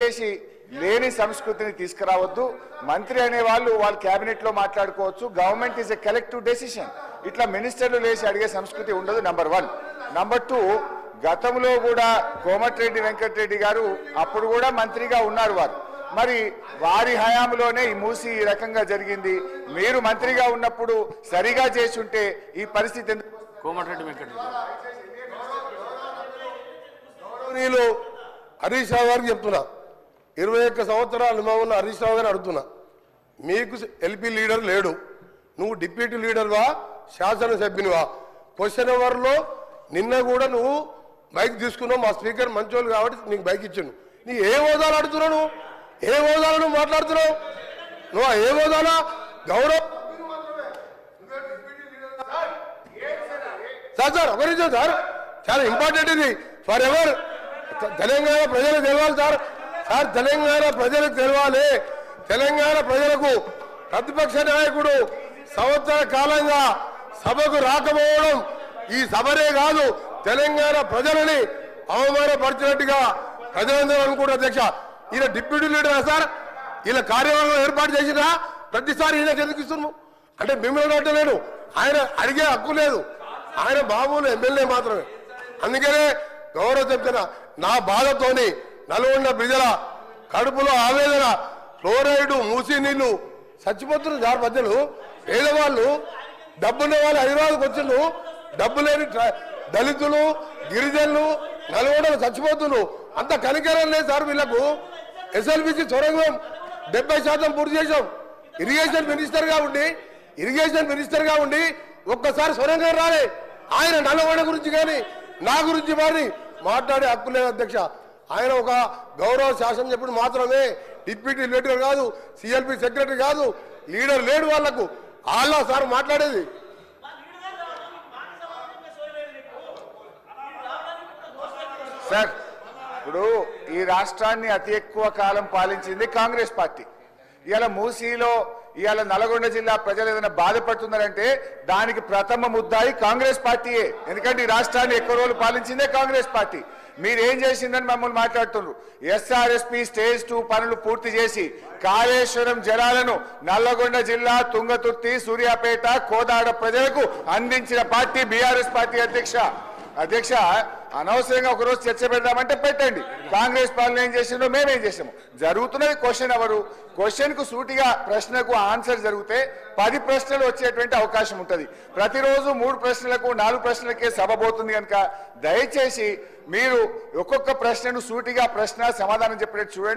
చేసి లేని సంస్కృతిని తీసుకురావద్దు. మంత్రి అనే వాళ్ళు వాళ్ళ కేబినెట్ లో మాట్లాడుకోవచ్చు. Government is a collective decision. ఇట్లా మినిస్టర్లు లేచి అడిగే సంస్కృతి ఉండదు. నంబర్ 1. నంబర్ 2, గతంలో కూడా కోమటిరెడ్డి వెంకటరెడ్డి గారు అప్పుడు కూడా మంత్రిగా ఉన్నారు వారు. మరి వారి హయాంలోనే ఈ మూసి ఈ రకంగా జరిగింది. మీరు మంత్రిగా ఉన్నప్పుడు సరిగా చేసి ఉంటే ఈ పరిస్థితి ఎందుకు? కోమటిరెడ్డి వెంకటరెడ్డి నేను హరీష్ రావు గారికి చెప్తున్నా, 21 సంవత్సరాల అనుభవం ఉన్న హరీష్ రావు గారు అడుగుతున్నా, మీకు ఎల్పీ లీడర్ లేడు, నువ్వు డిప్యూటీ లీడర్వా శాసనసభ్యునివా? క్వశ్చన్ అవర్లో నిన్న కూడా నువ్వు బైక్ తీసుకున్నావు, మా స్పీకర్ మంచోళ్ళు కాబట్టి నీకు బైక్ ఇచ్చాను. నీ ఏ హోదాలు అడుగుతున్నావు? నువ్వు ఏ హోదాలు నువ్వు మాట్లాడుతున్నావు? నువ్వు ఏ హోదాలా? గౌరవ్ సార్ ఒక నిమిషం సార్, చాలా ఇంపార్టెంట్ ఇది ఫర్ ఎవర్. తెలంగాణ ప్రజలకు తెలవాలి సార్. తెలంగాణ ప్రజలకు తెలవాలి. తెలంగాణ ప్రజలకు ప్రతిపక్ష నాయకుడు సంవత్సర కాలంగా సభకు రాకపోవడం ఈ సభనే కాదు, తెలంగాణ ప్రజలని అవమానపరిచినట్టుగా ప్రజలందరూ అనుకుంటారు. అధ్యక్ష, ఈయన డిప్యూటీ లీడరా సార్? ఈయన కార్యవర్గం ఏర్పాటు చేసినా ప్రతిసారి ఈయనకి ఎందుకు ఇస్తున్నాము అంటే మిమ్మల్ని అంటలేడు, ఆయన అడిగే హక్కు లేదు, ఆయన మామూలు ఎమ్మెల్యే మాత్రమే. అందుకనే గౌరవ చెప్తున్నా, నా బాధతోని నల్గొండ ప్రజల కడుపులో ఆవేదన, ఫ్లోరైడ్ మూసి నీళ్లు చచ్చిపోతున్నారు సార్. మధ్యలో పేదవాళ్ళు, డబ్బున్న వాళ్ళు హైదరాబాద్కి వచ్చిండ్రు, డబ్బు లేని దళితులు గిరిజనులు నల్గొండలు చచ్చిపోతున్నారు. అంత కనికరం లేదు సార్ వీళ్లకు. ఎస్ఎల్బిసి సొరంగం 70% పూర్తి చేసాం. ఇరిగేషన్ మినిస్టర్గా ఉండి ఒక్కసారి సొరంగం రాలే. ఆయన నల్గొండ గురించి కానీ నా గురించి మరి మాట్లాడే హక్కు లేదు అధ్యక్ష. ఆయన ఒక గౌరవ శాసనసభ్యుడు మాత్రమే, డిప్యూటీ లీడర్ కాదు, సిఎల్పి సెక్రటరీ కాదు, లీడర్ లేడు వాళ్లకు. వాళ్ళ సార్ మాట్లాడేది. సార్, ఇప్పుడు ఈ రాష్ట్రాన్ని అతి ఎక్కువ కాలం పాలించింది కాంగ్రెస్ పార్టీ. ఇవాళ మూసీలో ఇవాళ నల్గొండ జిల్లా ప్రజలు ఏదైనా బాధపడుతున్నారంటే దానికి ప్రథమ ముద్దాయి కాంగ్రెస్ పార్టీయే. ఎందుకంటే ఈ రాష్ట్రాన్ని ఎక్కువ రోజులు పాలించిందే కాంగ్రెస్ పార్టీ. మీరేం చేసిందని మమ్మల్ని మాట్లాడుతున్నారు. ఎస్ఆర్ఎస్పీ స్టేజ్ 2 పనులు పూర్తి చేసి కాళేశ్వరం జలాలను నల్లగొండ జిల్లా తుంగతుర్తి, సూర్యాపేట, కోదాడ ప్రజలకు అందించిన పార్టీ బీఆర్ఎస్ పార్టీ. అధ్యక్ష, అనవసరంగా ఒకరోజు చర్చ పెడదామంటే పెట్టండి. కాంగ్రెస్ పాలన ఏం చేసిందో మేమేం చేసాము. జరుగుతున్నది క్వశ్చన్ అవరు. క్వశ్చన్ కు సూటిగా ప్రశ్నకు ఆన్సర్ జరిగితే 10 ప్రశ్నలు వచ్చేటువంటి అవకాశం ఉంటుంది. ప్రతిరోజు 3 ప్రశ్నలకు 4 ప్రశ్నలకే సభ పోతుంది కనుక దయచేసి మీరు ఒక్కొక్క ప్రశ్నను సూటిగా ప్రశ్న సమాధానం చెప్పేట్టు చూడండి.